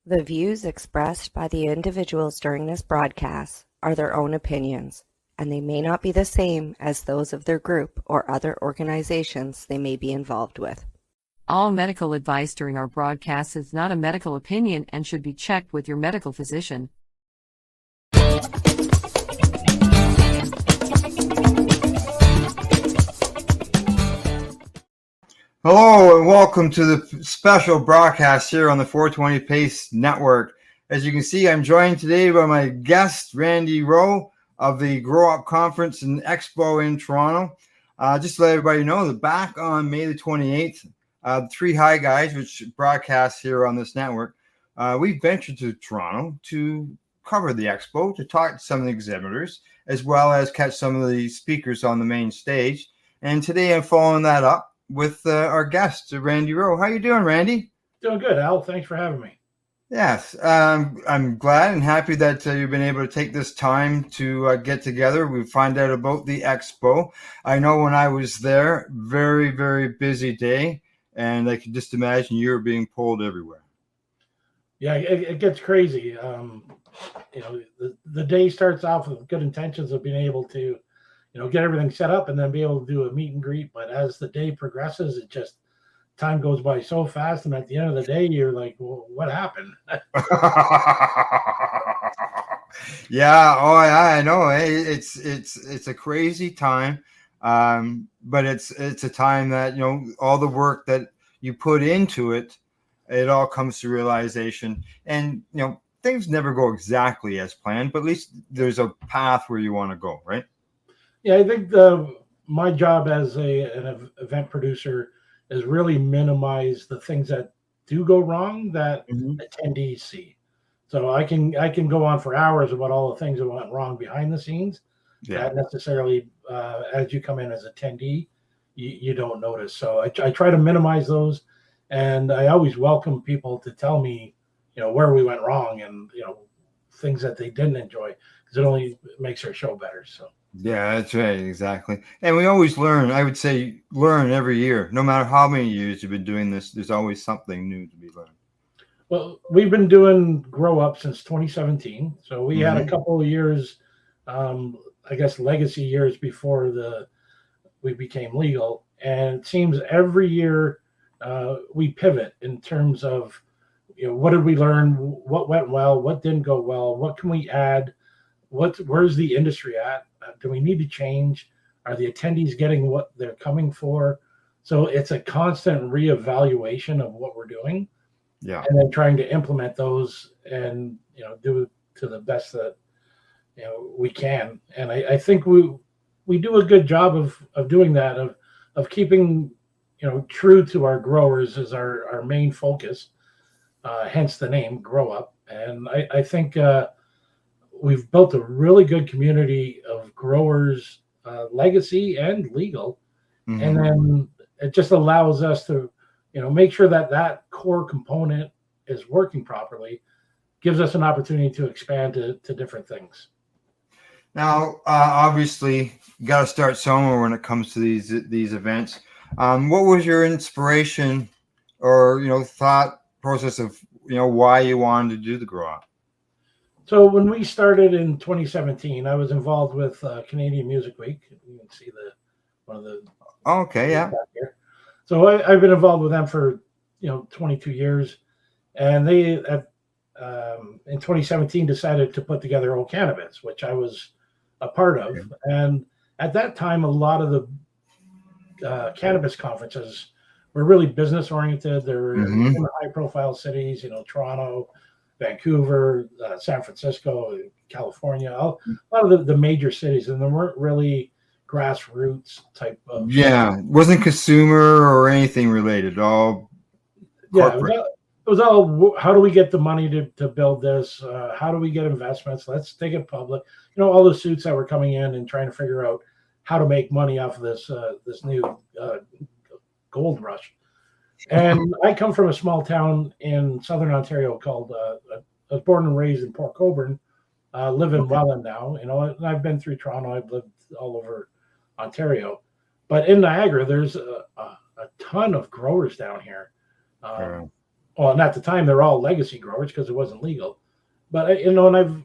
The views expressed by the individuals during this broadcast are their own opinions, and they may not be the same as those of their group or other organizations they may be involved with. All medical advice during our broadcast is not a medical opinion and should be checked with your medical physician. Hello and welcome to the special broadcast here on the 420 Pace Network. As you can see, I'm joined today by my guest, Randy Rowe of the Grow Up Conference and Expo in Toronto. Just to let everybody know that back on May the 28th, the Three High Guys, which broadcasts here on this network, we ventured to Toronto to cover the expo, to talk to some of the exhibitors, as well as catch some of the speakers on the main stage. And today I'm following that up with our guest, Randy Rowe. How you doing, Randy? Doing good, Al. Thanks for having me. Yes, I'm glad and happy that you've been able to take this time to get together. We find out about the expo. I know when I was there, very, very busy day, and I can just imagine you were being pulled everywhere. Yeah, it gets crazy. The day starts off with good intentions of being able to get everything set up and then be able to do a meet and greet. But as the day progresses, time goes by so fast. And at the end of the day, you're like, well, what happened? Yeah. Oh, yeah, I know. It's a crazy time. But it's a time that, all the work that you put into it, it all comes to realization. And, things never go exactly as planned, but at least there's a path where you want to go, right? Yeah, I think my job as an event producer is really minimize the things that do go wrong that attendees see. So I can go on for hours about all the things that went wrong behind the scenes that necessarily, as you come in as attendee, you don't notice. So I try to minimize those, and I always welcome people to tell me, where we went wrong and things that they didn't enjoy, because it only makes our show better. So. Yeah, that's right. Exactly. And we always learn. I would say learn every year. No matter how many years you've been doing this, there's always something new to be learned. Well, we've been doing Grow Up since 2017. So we had a couple of years, I guess, legacy years before we became legal. And it seems every year we pivot in terms of, what did we learn? What went well? What didn't go well? What can we add? Where's the industry at? Do we need to change? Are the attendees getting what they're coming for? So it's a constant reevaluation of what we're doing, and then trying to implement those and do it to the best that we can. And I think we do a good job of doing that, of keeping true to our growers as our main focus. Hence the name Grow Up. And I think we've built a really good community of growers, legacy and legal. And then it just allows us to, make sure that core component is working properly, gives us an opportunity to expand to different things. Now, obviously, you got to start somewhere when it comes to these events. What was your inspiration or, thought process of, why you wanted to do the Grow Up? So when we started in 2017, I was involved with Canadian Music Week. You can see one of the. Okay, yeah. Here. So I've been involved with them for 22 years, and they in 2017 decided to put together Old Cannabis, which I was a part of. Okay. And at that time, a lot of the cannabis conferences were really business oriented. They were in high profile cities, Toronto, Vancouver, San Francisco, California, a lot of the major cities, and there weren't really grassroots type of. Yeah, wasn't consumer or anything related. All corporate. Yeah, it was all. How do we get the money to build this? How do we get investments? Let's take it public. All the suits that were coming in and trying to figure out how to make money off of this new gold rush. And I come from a small town in southern Ontario called, I was born and raised in Port Colborne, live in Welland now. And I've been through Toronto. I've lived all over Ontario. But in Niagara, there's a ton of growers down here. well, and at the time they're all legacy growers because it wasn't legal. But and I've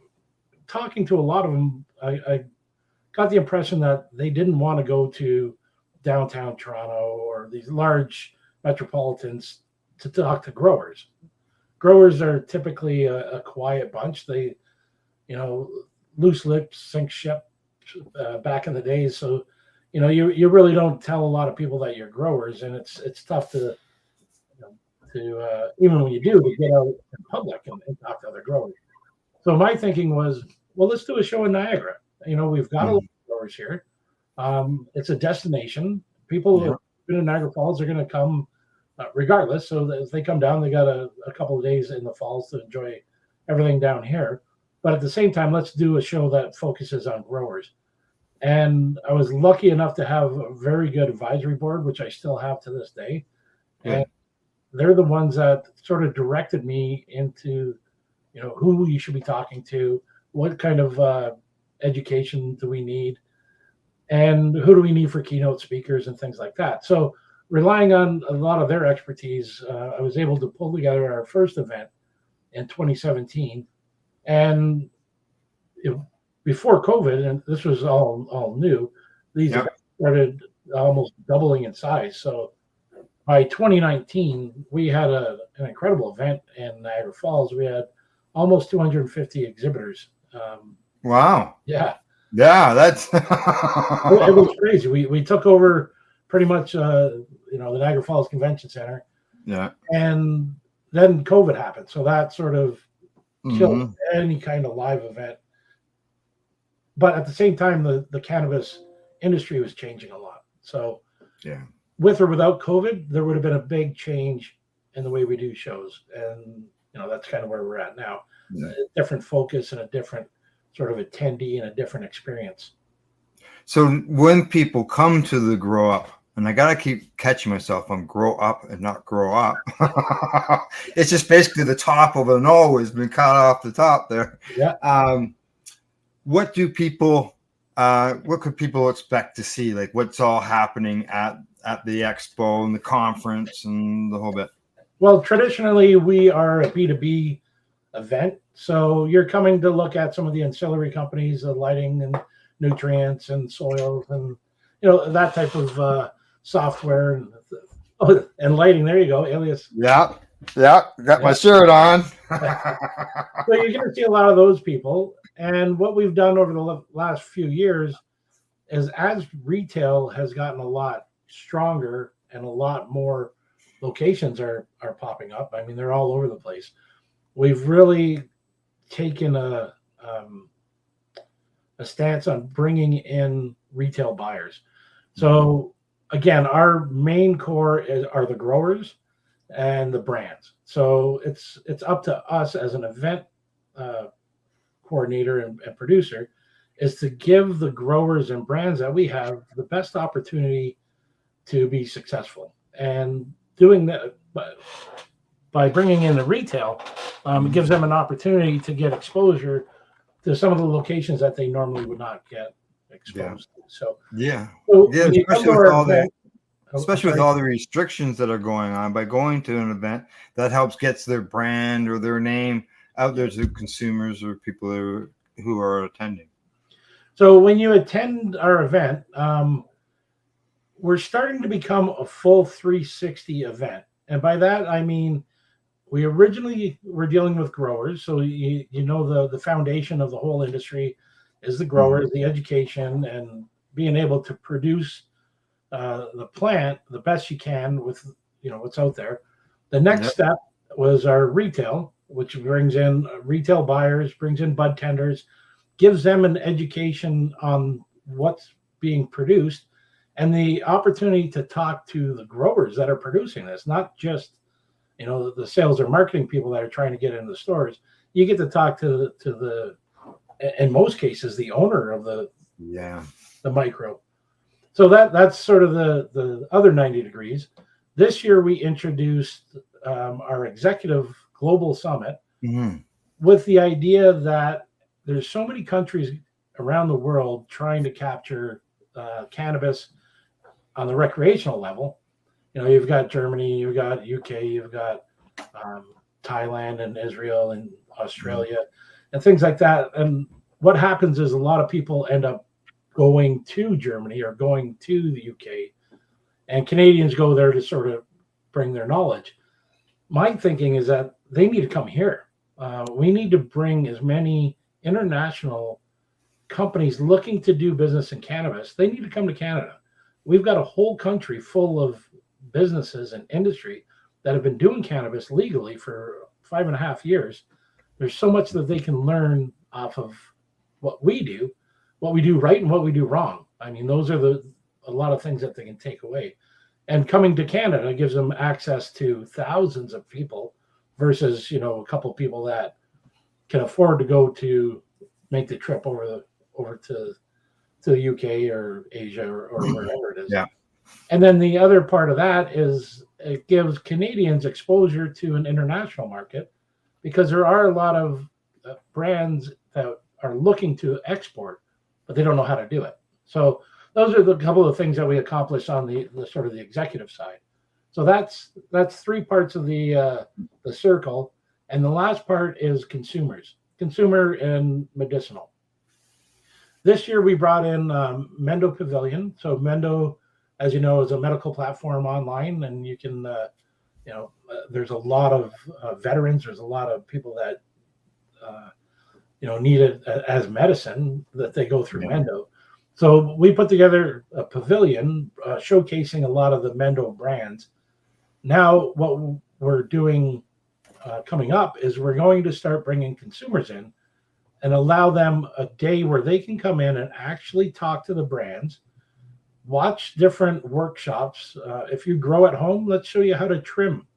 talking to a lot of them, I got the impression that they didn't want to go to downtown Toronto or these large metropolitans to talk to growers. Growers are typically a quiet bunch. They, loose lips sink ship back in the days. So, you really don't tell a lot of people that you're growers, and it's tough to even when you do, to get out in public and talk to other growers. So my thinking was, well, let's do a show in Niagara. We've got a lot of growers here. It's a destination. People who have been in Niagara Falls are going to come regardless. So if they come down, they got a couple of days in the falls to enjoy everything down here. But at the same time, let's do a show that focuses on growers. And I was lucky enough to have a very good advisory board, which I still have to this day. Yeah. And they're the ones that sort of directed me into, who you should be talking to, what kind of education do we need, and who do we need for keynote speakers and things like that. So relying on a lot of their expertise, I was able to pull together our first event in 2017. And before COVID, and this was all new, these events started almost doubling in size. So by 2019, we had an incredible event in Niagara Falls. We had almost 250 exhibitors. Wow. Yeah. Yeah, that's it was crazy. We took over pretty much the Niagara Falls Convention Center. Yeah. And then COVID happened. So that sort of killed any kind of live event. But at the same time, the cannabis industry was changing a lot. So yeah, with or without COVID, there would have been a big change in the way we do shows. And, that's kind of where we're at now. Yeah. A different focus and a different sort of attendee and a different experience. So when people come to the Grow Up, and I got to keep catching myself on grow up and not grow up. It's just basically the top of an O has been cut off the top there. Yeah. What could people expect to see? Like what's all happening at the expo and the conference and the whole bit? Well, traditionally we are a B2B event. So you're coming to look at some of the ancillary companies, the lighting and nutrients and soils and, that type of software and lighting. There you go, Alias. Yeah. Got my shirt on. So you're going to see a lot of those people. And what we've done over the last few years is as retail has gotten a lot stronger and a lot more locations are popping up. I mean, they're all over the place. We've really taken a stance on bringing in retail buyers. So again, our main core are the growers and the brands. So it's up to us as an event coordinator and producer is to give the growers and brands that we have the best opportunity to be successful. And doing that by bringing in the retail, it gives them an opportunity to get exposure to some of the locations that they normally would not get exposed to. So especially with all the restrictions that are going on, by going to an event that helps gets their brand or their name out there to consumers or people who are attending. So when you attend our event, we're starting to become a full 360 event. And by that, I mean, we originally were dealing with growers. So, the foundation of the whole industry is the growers, the education, and being able to produce the plant the best you can with, what's out there. The next step was our retail, which brings in retail buyers, brings in bud tenders, gives them an education on what's being produced and the opportunity to talk to the growers that are producing this, not just, the sales or marketing people that are trying to get into the stores. You get to talk to the, in most cases, the owner of the micro. So that's sort of the other 90 degrees. This year we introduced our executive global summit with the idea that there's so many countries around the world trying to capture cannabis on the recreational level. You've got Germany, you've got UK, you've got Thailand and Israel and Australia and things like that. And what happens is a lot of people end up going to Germany or going to the UK, and Canadians go there to sort of bring their knowledge. My thinking is that they need to come here. We need to bring as many international companies looking to do business in cannabis. They need to come to Canada. We've got a whole country full of businesses and industry that have been doing cannabis legally for 5.5 years. There's so much that they can learn off of what we do right and what we do wrong. I mean, those are a lot of things that they can take away. And coming to Canada gives them access to thousands of people versus, a couple of people that can afford to go to make the trip over to the UK or Asia or wherever it is. Yeah. And then the other part of that is it gives Canadians exposure to an international market, because there are a lot of brands that are looking to export, but they don't know how to do it. So those are the couple of things that we accomplished on the sort of the executive side. So that's 3 parts of the circle, and the last part is consumer and medicinal. This year we brought in Mendo Pavilion. So Mendo, as you know, is a medical platform online, and you can, there's a lot of veterans. There's a lot of people that, need it as medicine that they go through Mendo. So we put together a pavilion showcasing a lot of the Mendo brands. Now what we're doing coming up is we're going to start bringing consumers in and allow them a day where they can come in and actually talk to the brands, watch different workshops. If you grow at home, let's show you how to trim,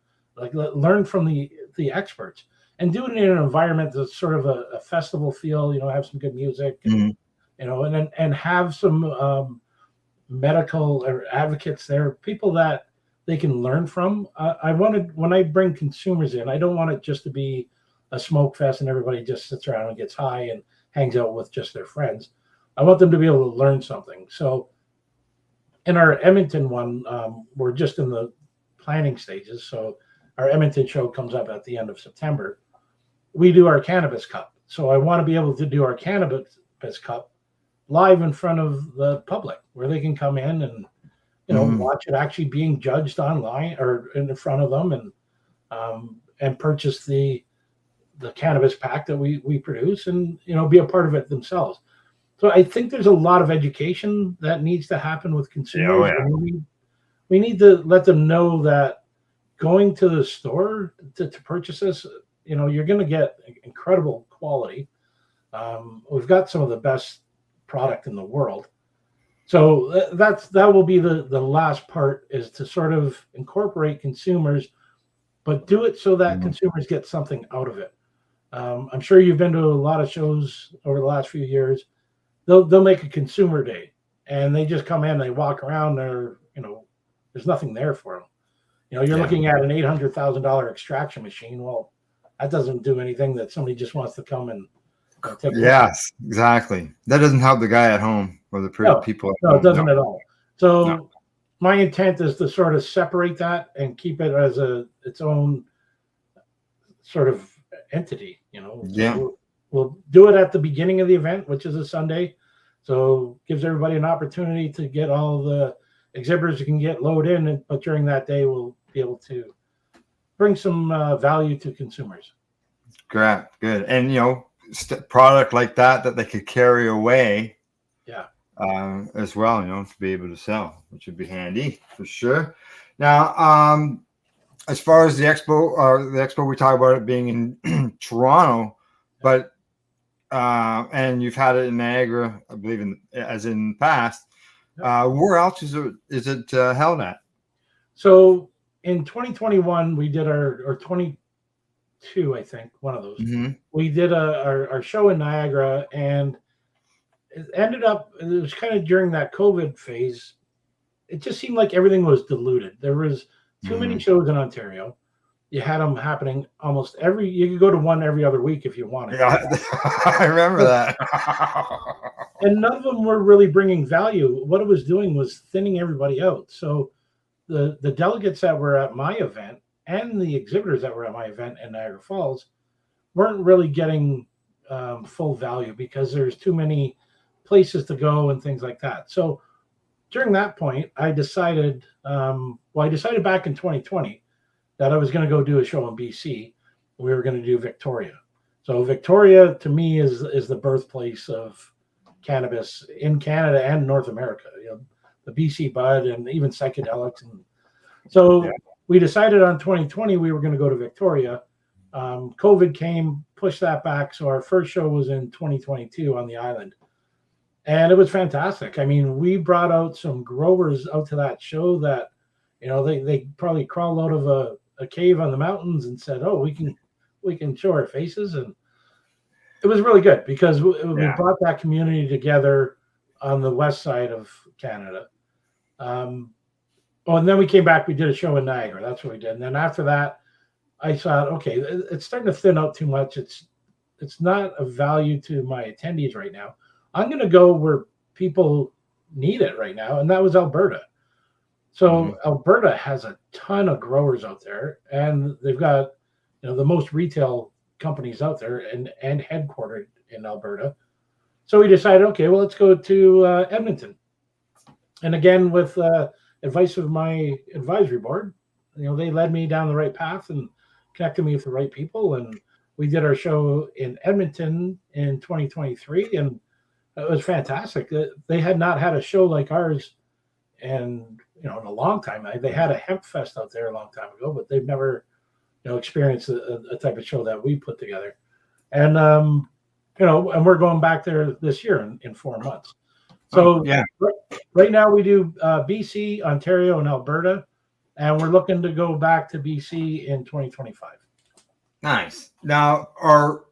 learn from the experts, and do it in an environment that's sort of a festival feel, have some good music, and, and have some medical or advocates there, people that they can learn from. When I bring consumers in, I don't want it just to be a smoke fest and everybody just sits around and gets high and hangs out with just their friends. I want them to be able to learn something. So in our Edmonton one, we're just in the planning stages. So our Edmonton show comes up at the end of September. We do our Cannabis Cup. So I want to be able to do our Cannabis Cup live in front of the public, where they can come in and watch it actually being judged online or in front of them, and purchase the cannabis pack that we produce, and be a part of it themselves. So I think there's a lot of education that needs to happen with consumers. Yeah. We need to let them know that going to the store to purchase this, you're going to get incredible quality. We've got some of the best product in the world. So that will be the last part, is to sort of incorporate consumers, but do it so that consumers get something out of it. I'm sure you've been to a lot of shows over the last few years. They'll make a consumer day, and they just come in, they walk around, there's nothing there for them. You're looking at an $800,000 extraction machine. Well, that doesn't do anything that somebody just wants to come and take. Yes, exactly. That doesn't help the guy at home or the people at home. No, it doesn't at all. So my intent is to sort of separate that and keep it as its own sort of entity. Yeah. So we'll do it at the beginning of the event, which is a Sunday. So gives everybody an opportunity to get all the exhibitors who can get load in, but during that day, we'll be able to bring some value to consumers. Great, good. And, product like that they could carry away. Yeah. As well, to be able to sell, which would be handy for sure. Now, as far as the expo, we talk about it being in Toronto, but and you've had it in Niagara, I believe, as in the past. Where else is it held at? So in 2021, we did our 22, I think, one of those. We did our show in Niagara, and it ended up, it was kind of during that COVID phase. It just seemed like everything was diluted. There was too many shows in Ontario. You had them happening almost you could go to one every other week if you wanted. Yeah, I remember that. And none of them were really bringing value. What it was doing was thinning everybody out. So the delegates that were at my event and the exhibitors that were at my event in Niagara Falls weren't really getting full value because there's too many places to go and things like that. So during that point, I decided, I decided back in 2020 that I was going to go do a show in BC. We were going to do Victoria. So Victoria to me is the birthplace of cannabis in Canada and North America. You know, the BC bud and even psychedelics. And so we decided on 2020 we were going to go to Victoria. COVID came, pushed that back. So our first show was in 2022 on the island. And it was fantastic. I mean, we brought out some growers out to that show that, you know, they probably crawled out of a cave on the mountains and said, "Oh, we can show our faces." And it was really good because we brought that community together on the west side of Canada. And then we came back. We did a show in Niagara. That's what we did. And then after that, I thought, okay, it's starting to thin out too much. It's not of value to my attendees right now. I'm going to go where people need it right now, and that was Alberta. So Alberta has a ton of growers out there, and they've got, you know, the most retail companies out there and headquartered in Alberta. So we decided, okay, well, let's go to Edmonton. And again, with advice of my advisory board, you know, they led me down the right path and connected me with the right people. And we did our show in Edmonton in 2023, and it was fantastic. They had not had a show like ours in a long time. They had a hemp fest out there a long time ago, but they've never, you know, experienced a type of show that we put together. And and we're going back there this year in 4 months. So right now we do BC, Ontario, and Alberta, and we're looking to go back to BC in 2025. Nice. Now, are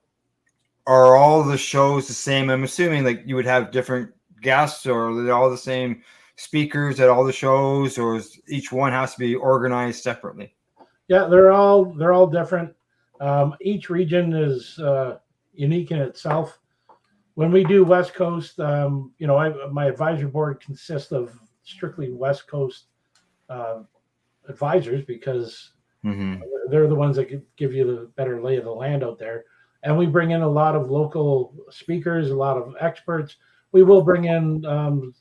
all the shows the same? I'm assuming like you would have different guests, or are they all the same speakers at all the shows, or each one has to be organized separately? Yeah, they're all different. Each region is unique in itself. When we do West Coast, my advisory board consists of strictly West Coast advisors because they're the ones that could give you the better lay of the land out there. And we bring in a lot of local speakers, a lot of experts. We will bring in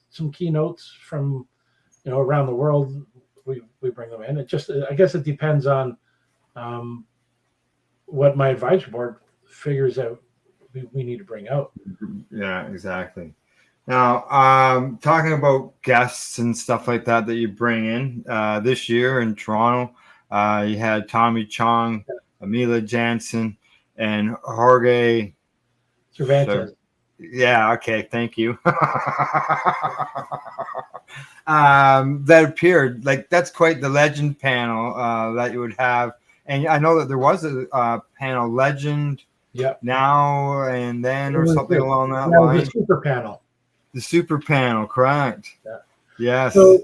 some keynotes from, you know, around the world. We bring them in. It just, I guess it depends on what my advisory board figures out we need to bring out. Yeah, exactly. Now, talking about guests and stuff like that you bring in this year in Toronto, you had Tommy Chong, Amila Jansen, and Jorge Cervantes. Yeah, okay, thank you. That appeared, like, that's quite the legend panel that you would have. And I know that there was a panel legend now and then, or something along that line. The super panel. The super panel, correct. Yeah. Yes. So,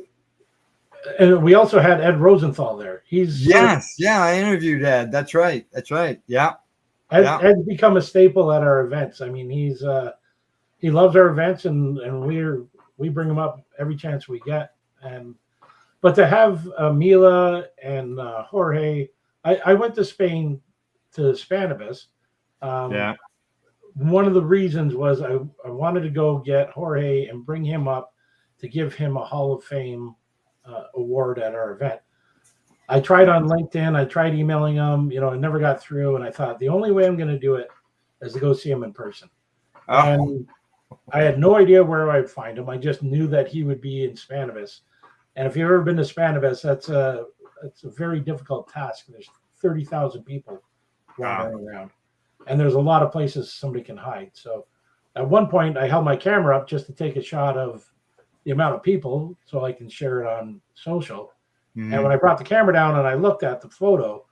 and we also had Ed Rosenthal there. I interviewed Ed. That's right. Yeah. Ed's become a staple at our events. I mean, he loves our events, and we bring him up every chance we get. But to have Mila and Jorge, I went to Spain to Spanibus. One of the reasons was I wanted to go get Jorge and bring him up to give him a Hall of Fame award at our event. I tried on LinkedIn. I tried emailing him. You know, I never got through. And I thought the only way I'm going to do it is to go see him in person. And I had no idea where I'd find him. I just knew that he would be in Spanibus. And if you've ever been to Spanibus, that's a very difficult task. There's 30,000 people wandering around. And there's a lot of places somebody can hide. So at one point, I held my camera up just to take a shot of the amount of people so I can share it on social. And when I brought the camera down and I looked at the photo,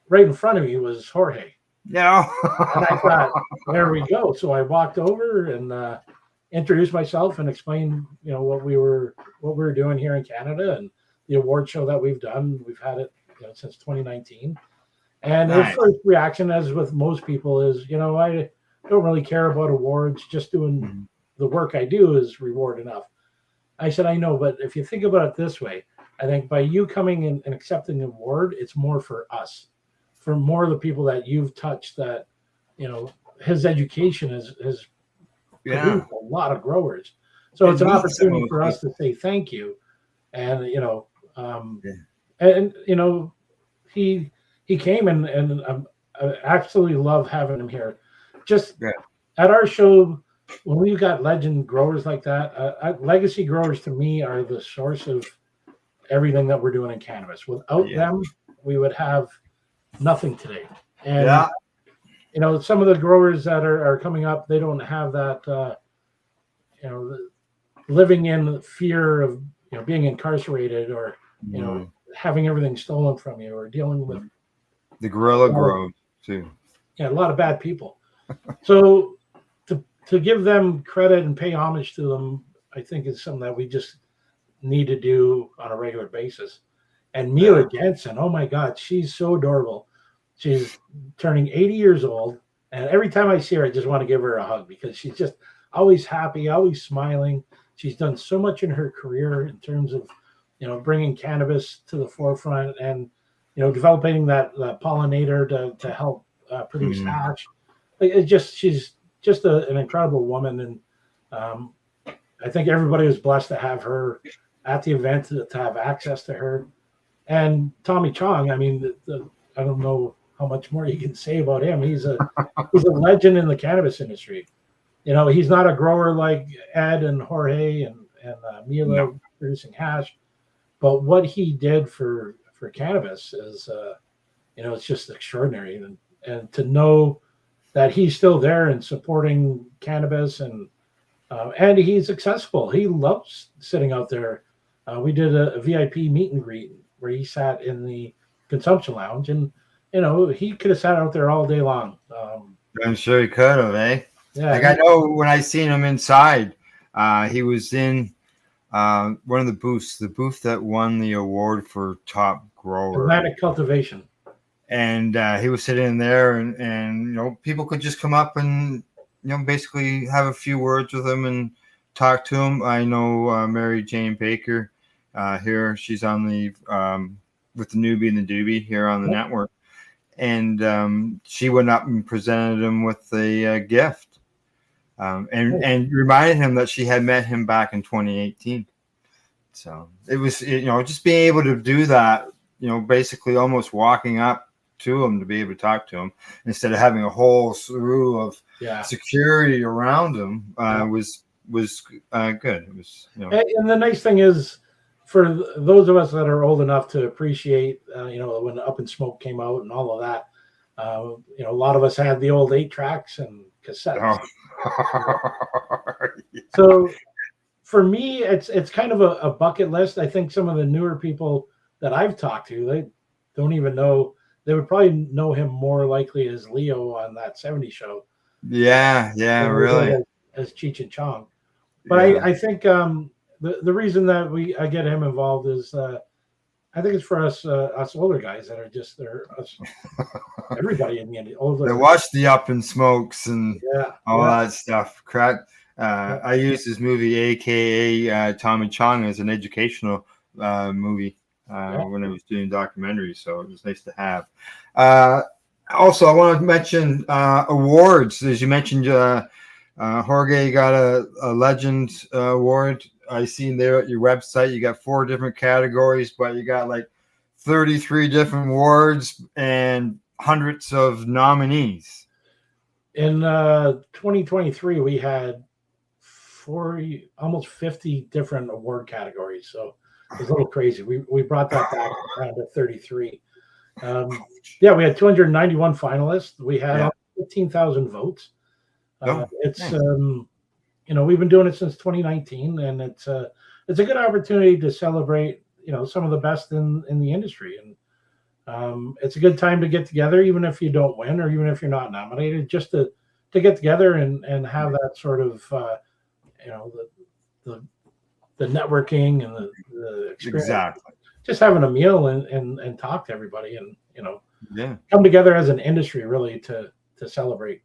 right in front of me was Jorge. Yeah. And I thought, there we go. So I walked over and introduced myself and explained, you know, what we were doing here in Canada and the award show that we've done. We've had it, you know, since 2019. And his first reaction, as with most people, is, you know, I don't really care about awards. Just doing the work I do is reward enough. I said, I know, but if you think about it this way, I think by you coming in and accepting the award, it's more for us, for more of the people that you've touched. That his education has produced a lot of growers. So it's an opportunity for us to say thank you, and he came and I absolutely love having him here. Just at our show, when we've got legend growers like that, legacy growers to me are the source of everything that we're doing in cannabis. Without them, we would have nothing today. And some of the growers that are coming up, they don't have that living in fear of being incarcerated or having everything stolen from you, or dealing with the guerrilla growth too. Yeah, a lot of bad people. So to give them credit and pay homage to them, I think is something that we just need to do on a regular basis. And Mila Jensen, oh my God, she's so adorable. She's turning 80 years old, and every time I see her, I just want to give her a hug because she's just always happy, always smiling. She's done so much in her career in terms of bringing cannabis to the forefront and developing that pollinator to help produce hash. She's just an incredible woman, and I think everybody was blessed to have her at the event, to have access to her. And Tommy Chong, I mean, I don't know how much more you can say about him. He's a legend in the cannabis industry. He's not a grower like Ed and Jorge and Mila producing hash, but what he did for cannabis is, it's just extraordinary. And to know that he's still there and supporting cannabis, and he's accessible. He loves sitting out there. We did a VIP meet and greet where he sat in the consumption lounge, and he could have sat out there all day long. I'm sure he could have, eh? Yeah, I know when I seen him inside, he was in one of the booths, the booth that won the award for top grower, Atlantic Cultivation. And he was sitting in there, and people could just come up and basically have a few words with him and talk to him. I know Mary Jane Baker here. She's on the with the Newbie and the Doobie here on the network, and she went up and presented him with a gift, and reminded him that she had met him back in 2018. So it was just being able to do that, basically almost walking up to him to be able to talk to him instead of having a whole slew of security around him was good. It was, and the nice thing is, for those of us that are old enough to appreciate, when Up in Smoke came out and all of that, a lot of us had the old 8-tracks and cassettes. So for me, it's kind of a bucket list. I think some of the newer people that I've talked to, they don't even know. They would probably know him more likely as Leo on that 70s show. Yeah, really. As Cheech and Chong. But I think the reason that I get him involved is I think it's for us older guys that are just us, everybody in the end. Older. They watch the Up in Smokes and all that stuff. Correct. I used his movie, AKA Tommy Chong, as an educational movie. When I was doing documentaries, so it was nice to have. Also, I want to mention awards. As you mentioned, Jorge got a Legend award. I seen there at your website, you got 4 different categories, but you got like 33 different awards and hundreds of nominees. In 2023, we had almost 50 different award categories. So it was a little crazy. We brought that back down to 33. We had 291 finalists. We had 15,000 votes. It's we've been doing it since 2019, and it's a good opportunity to celebrate some of the best in the industry, and it's a good time to get together, even if you don't win or even if you're not nominated, just to get together and have that sort of the networking and the experience. Exactly. Just having a meal and talk to everybody, and come together as an industry really to celebrate.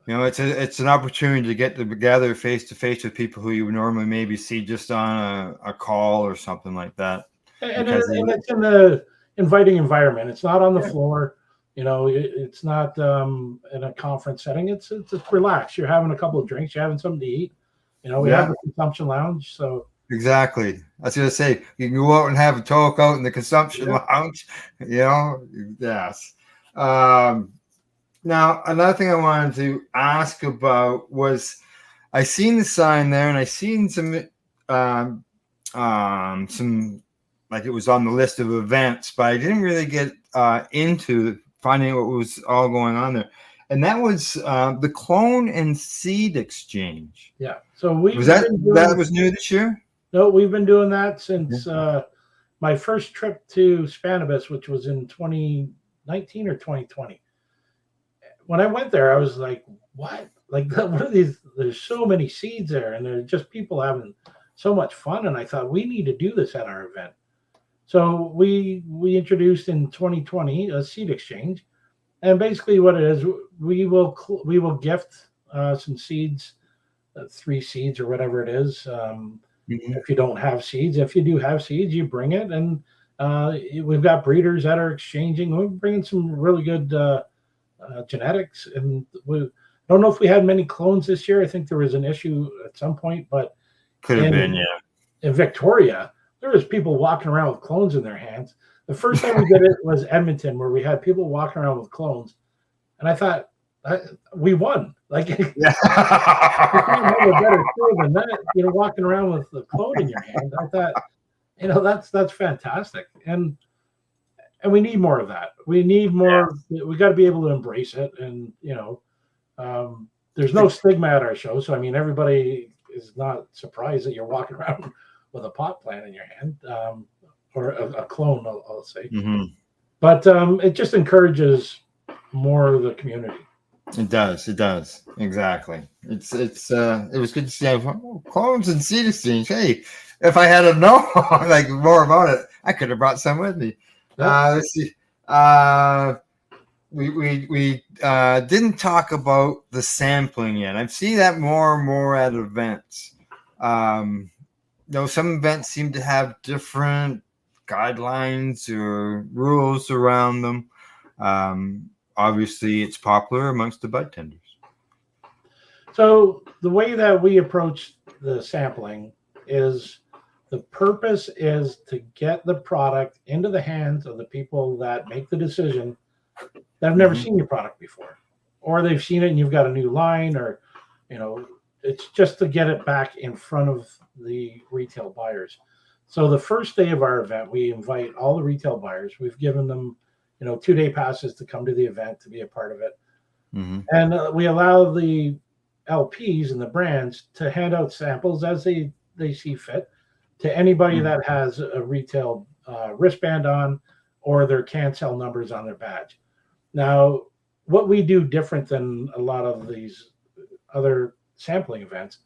It's an opportunity to get together face to face with people who you would normally maybe see just on a call or something like that. And it's in the inviting environment. It's not on the floor. It's not in a conference setting. It's relaxed. You're having a couple of drinks. You're having something to eat. We have the consumption lounge. So exactly. I was going to say, you can go out and have a talk out in the consumption lounge. Yes. Now, another thing I wanted to ask about was, I seen the sign there, and I seen some like it was on the list of events, but I didn't really get into finding out what was all going on there. And that was the clone and seed exchange. Yeah. So that was new this year? No, we've been doing that since my first trip to Cannabis, which was in 2019 or 2020. When I went there, I was like, what? Like, what are these? There's so many seeds there, and they're just people having so much fun. And I thought, we need to do this at our event. So we introduced in 2020 a seed exchange. And basically what it is, we will gift some seeds, 3 seeds or whatever it is. If you don't have seeds, if you do have seeds, you bring it. And we've got breeders that are exchanging. We're bringing some really good genetics. And I don't know if we had many clones this year. I think there was an issue at some point, but could have been, yeah. In Victoria, there was people walking around with clones in their hands. The first time we did it was Edmonton, where we had people walking around with clones, and I thought we won. Like, you can't have a better tool than that. Walking around with the clone in your hand. I thought, that's fantastic, and we need more of that. We need more. Yeah. We got to be able to embrace it, and there's no stigma at our show, so I mean, everybody is not surprised that you're walking around with a pot plant in your hand. Or a clone, I'll say. But it just encourages more of the community. It does. Exactly. It was good to see clones and seed exchange. Hey, if I had known like more about it, I could have brought some with me. Let's see. We didn't talk about the sampling yet. I've seen that more and more at events. Some events seem to have different guidelines or rules around them. Obviously, it's popular amongst the bud tenders. So the way that we approach the sampling is, the purpose is to get the product into the hands of the people that make the decision that have never seen your product before, or they've seen it and you've got a new line, or it's just to get it back in front of the retail buyers. So the first day of our event, we invite all the retail buyers. We've given them, 2-day passes to come to the event, to be a part of it. And we allow the LPs and the brands to hand out samples as they see fit to anybody that has a retail wristband on, or their can sell numbers on their badge. Now, what we do different than a lot of these other sampling events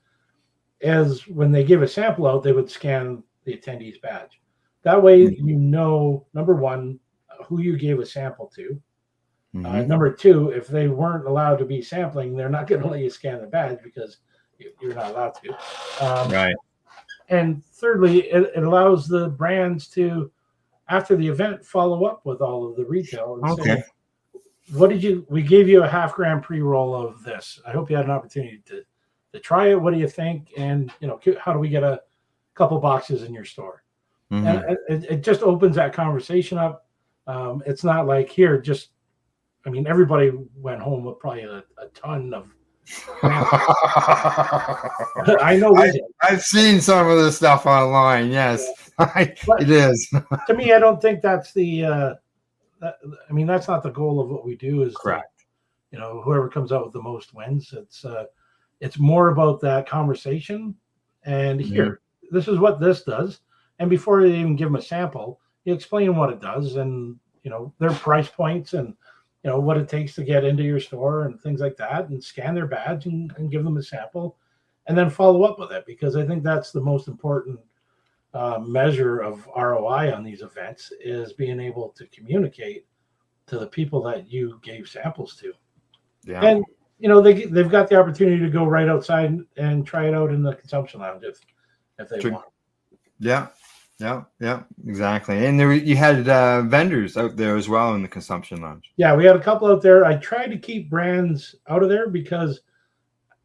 is, when they give a sample out, they would scan the attendee's badge. That way, number one, who you gave a sample to. Number two, if they weren't allowed to be sampling, they're not going to let you scan the badge because you're not allowed to. Right. And thirdly, it allows the brands to, after the event, follow up with all of the retail and say, we gave you a half gram pre-roll of this. I hope you had an opportunity to try it. What do you think? And, how do we get a couple boxes in your store? And it just opens that conversation up. It's not like, everybody went home with probably a ton of. I know. I've seen some of this stuff online. Yes, it is. To me, I don't think that's the. That's not the goal of what we do. Is correct. Whoever comes out with the most wins. It's more about that conversation. And here, this is what this does. And before they even give them a sample, you explain what it does, and their price points, and what it takes to get into your store and things like that, and scan their badge and give them a sample, and then follow up with it, because I think that's the most important measure of ROI on these events, is being able to communicate to the people that you gave samples to. Yeah. And they've got the opportunity to go right outside and try it out in the consumption lounge if they want. Yeah. Yeah, exactly. And you had vendors out there as well in the consumption lounge. Yeah, we had a couple out there. I tried to keep brands out of there because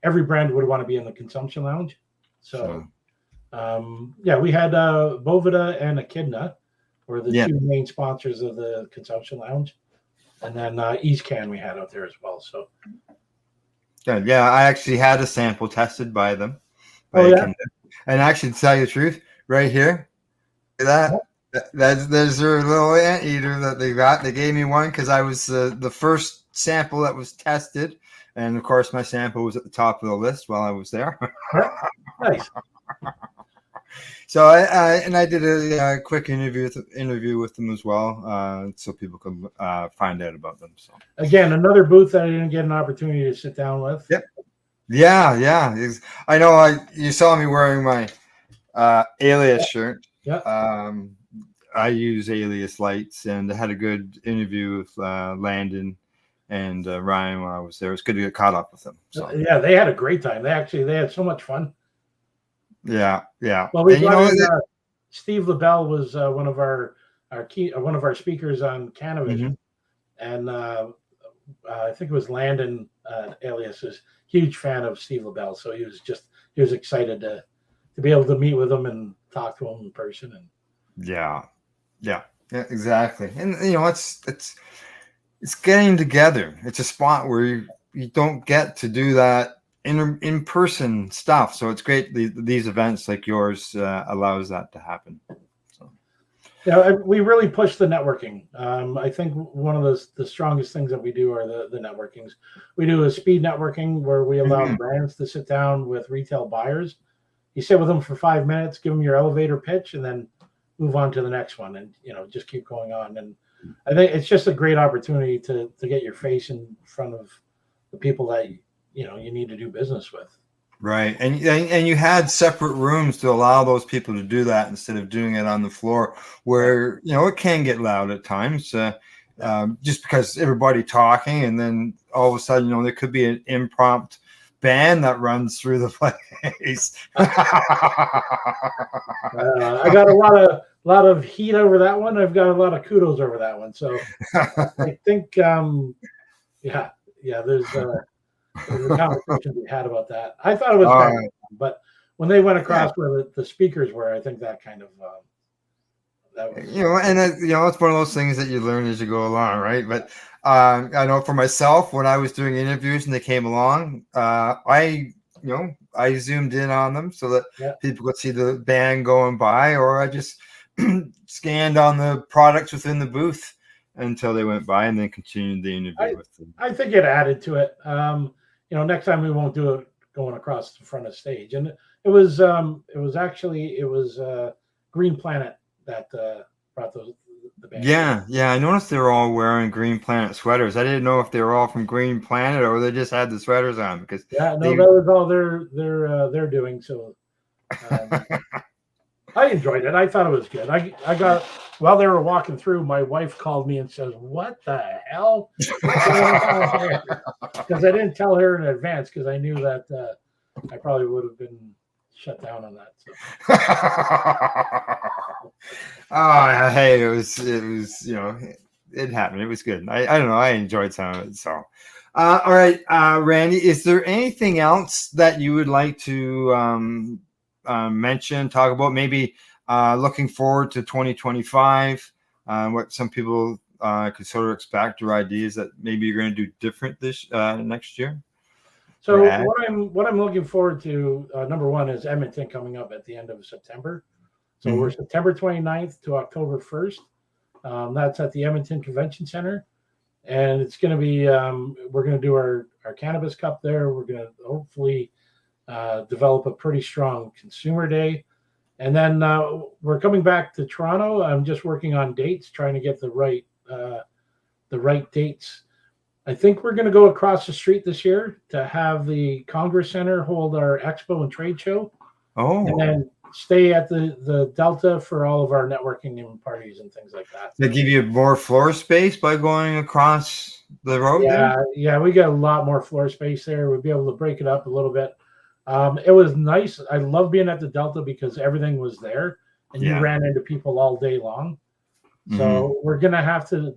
every brand would want to be in the consumption lounge. So, yeah, we had Bovida and Echidna were the two main sponsors of the consumption lounge, and then East Can we had out there as well. So, good. Yeah, I actually had a sample tested by them. Yeah. And actually, to tell you the truth, right here, there's their little anteater that they got. They gave me one because I was the first sample that was tested, and of course, my sample was at the top of the list while I was there. Nice. So I did a quick interview with them as well, so people could find out about them. So again, another booth that I didn't get an opportunity to sit down with. Yep. Yeah. I know. You saw me wearing my Alias shirt. Yeah. I use Alias lights, and I had a good interview with Landon and Ryan when I was there. It was good to get caught up with them. So. Yeah, they had a great time. They had so much fun. Yeah. Well, we brought in, Steve LaBelle was one of our speakers on cannabis, and I think it was Landon Alias is huge fan of Steve LaBelle, so he was excited to be able to meet with him and talk to him in person. And yeah, exactly. And it's getting together. It's a spot where you don't get to do that in person stuff. So it's great. These events like yours allows that to happen. So. Yeah, we really push the networking. I think one of the strongest things that we do are the networkings. We do a speed networking where we allow brands to sit down with retail buyers. You sit with them for 5 minutes, give them your elevator pitch, and then move on to the next one, and just keep going on. And I think it's just a great opportunity to get your face in front of the people that you need to do business with. Right, and you had separate rooms to allow those people to do that instead of doing it on the floor, where it can get loud at times, just because everybody talking, and then all of a sudden there could be an impromptu band that runs through the place. I got a lot of heat over that one. I've got a lot of kudos over that one. So I think, there's a conversation we had about that. I thought it was better, but when they went across where the speakers were, I think that kind of that was, and it's one of those things that you learn as you go along, right? But I know for myself, when I was doing interviews and they came along, I zoomed in on them so that people could see the band going by, or I just scanned on the products within the booth until they went by, and then continued the interview with them. I think it added to it. Next time we won't do it going across the front of stage. And it was Green Planet that brought the band. Yeah. I noticed they were all wearing Green Planet sweaters. I didn't know if they were all from Green Planet or they just had the sweaters on, because that was all they're doing. So I enjoyed it. I thought it was good. I got, while they were walking through, my wife called me and says, "What the hell?" Because I didn't tell her in advance, because I knew that I probably would have been shut down on that. So. Hey, it was it happened. It was good. I don't know. I enjoyed some of it. So, all right, Randy, is there anything else that you would like to mention, talk about? Maybe looking forward to 2025, what some people could sort of expect, or ideas that maybe you're going to do different this next year? So what I'm looking forward to, number one, is Edmonton coming up at the end of September. So we're September 29th to October 1st. That's at the Edmonton Convention Center. And it's going to be, we're going to do our Cannabis Cup there. We're going to hopefully develop a pretty strong consumer day. And then we're coming back to Toronto. I'm just working on dates, trying to get the right dates. I think we're going to go across the street this year to have the Congress Center hold our expo and trade show. Oh. And then stay at the Delta for all of our networking and parties and things like that. They give you more floor space by going across the road? Yeah, we got a lot more floor space there. We'll be able to break it up a little bit. It was nice. I love being at the Delta because everything was there. and you ran into people all day long. So we're going to have to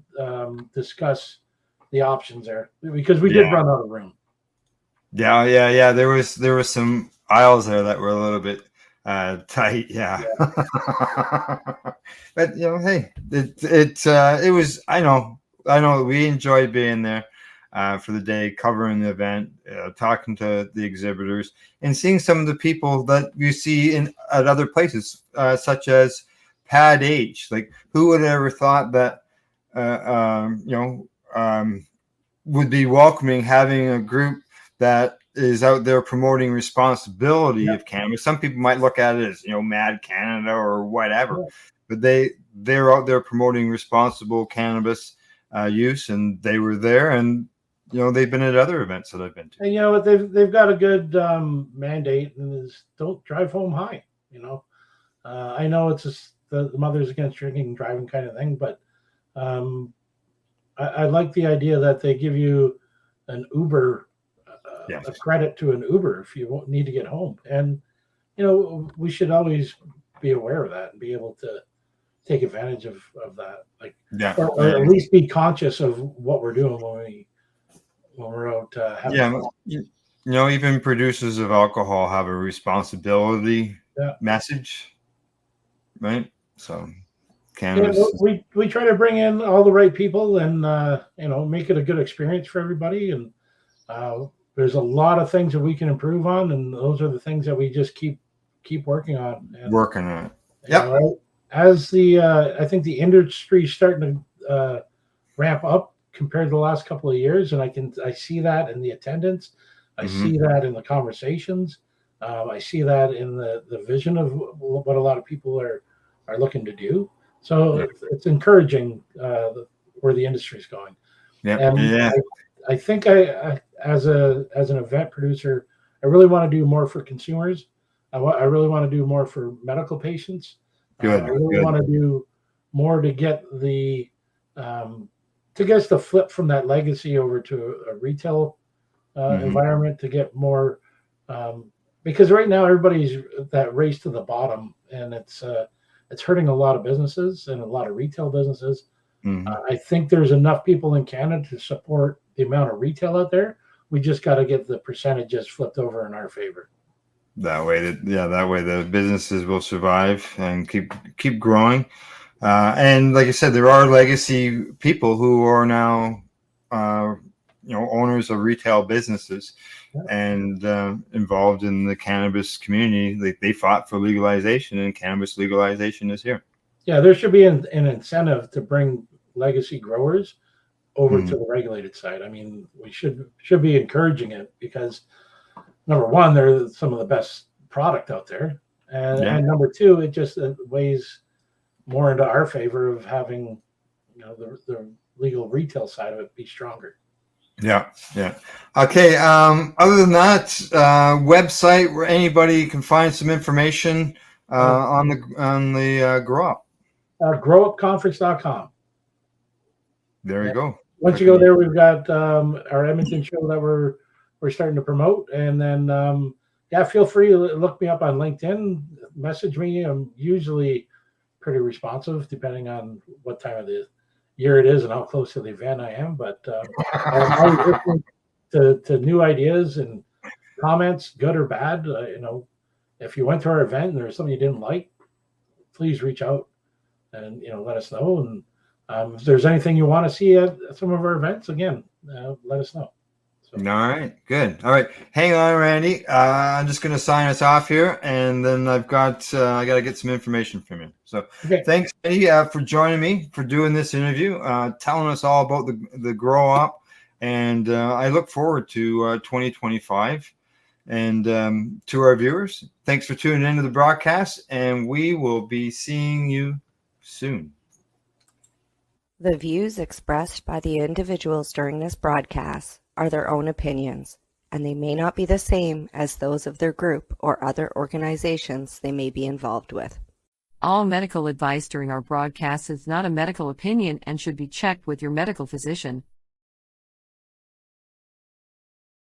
discuss the options there, because we did run out of room. Yeah. There was some aisles there that were a little bit tight. Yeah. But hey, it was. I know we enjoyed being there for the day, covering the event, talking to the exhibitors, and seeing some of the people that you see at other places, such as Pad H. Like, who would have ever thought that would be welcoming having a group that is out there promoting responsibility of cannabis. Some people might look at it as Mad Canada or whatever, but they're out there promoting responsible cannabis use, and they were there, and they've been at other events that I've been to. And they've got a good mandate, and is don't drive home high. I know it's just the Mothers Against Drinking and Driving kind of thing, but I like the idea that they give you an Uber, a credit to an Uber if you need to get home. And, we should always be aware of that and be able to take advantage of that. Or at least be conscious of what we're doing when we're out having fun. Even producers of alcohol have a responsibility message, right? So cannabis. We try to bring in all the right people and make it a good experience for everybody. And there's a lot of things that we can improve on, and those are the things that we just keep working on. Working on it. Yep. As I think the industry is starting to ramp up compared to the last couple of years, and I see that in the attendance. I see that in the conversations. I see that in the vision of what a lot of people are looking to do. So it's encouraging where the industry is going. I think I as an event producer, I really want to do more for consumers. I really want to do more for medical patients. I really want to do more to get to get us to flip from that legacy over to a retail environment, to get more because right now everybody's that race to the bottom, and it's hurting a lot of businesses and a lot of retail businesses. I think there's enough people in Canada to support the amount of retail out there. We just got to get the percentages flipped over in our favor. That way the businesses will survive and keep growing. And like I said, there are legacy people who are now owners of retail businesses and involved in the cannabis community. They fought for legalization, and cannabis legalization is here. Yeah, there should be an incentive to bring legacy growers over to the regulated side. I mean, we should be encouraging it, because number one, they're some of the best product out there, and number two, it just weighs more into our favor of having the legal retail side of it be stronger. Yeah. Okay. Other than that, website where anybody can find some information on the Grow Up. Growupconference.com. There you go. Once you go there, we've got our Edmonton show that we're starting to promote, and then feel free to look me up on LinkedIn, message me. I'm usually pretty responsive depending on what time of the year it is and how close to the event I am, but I'm always listening to new ideas and comments, good or bad. If you went to our event and there's something you didn't like, please reach out and let us know. And if there's anything you want to see at some of our events, again, let us know. So. All right, good. All right, hang on, Randy. I'm just going to sign us off here, and then I got to get some information from you. So Thanks, Randy, for joining me, for doing this interview, telling us all about the Grow Up, and I look forward to 2025. And to our viewers, thanks for tuning into the broadcast, and we will be seeing you soon. The views expressed by the individuals during this broadcast are their own opinions, and they may not be the same as those of their group or other organizations they may be involved with. All medical advice during our broadcast is not a medical opinion and should be checked with your medical physician.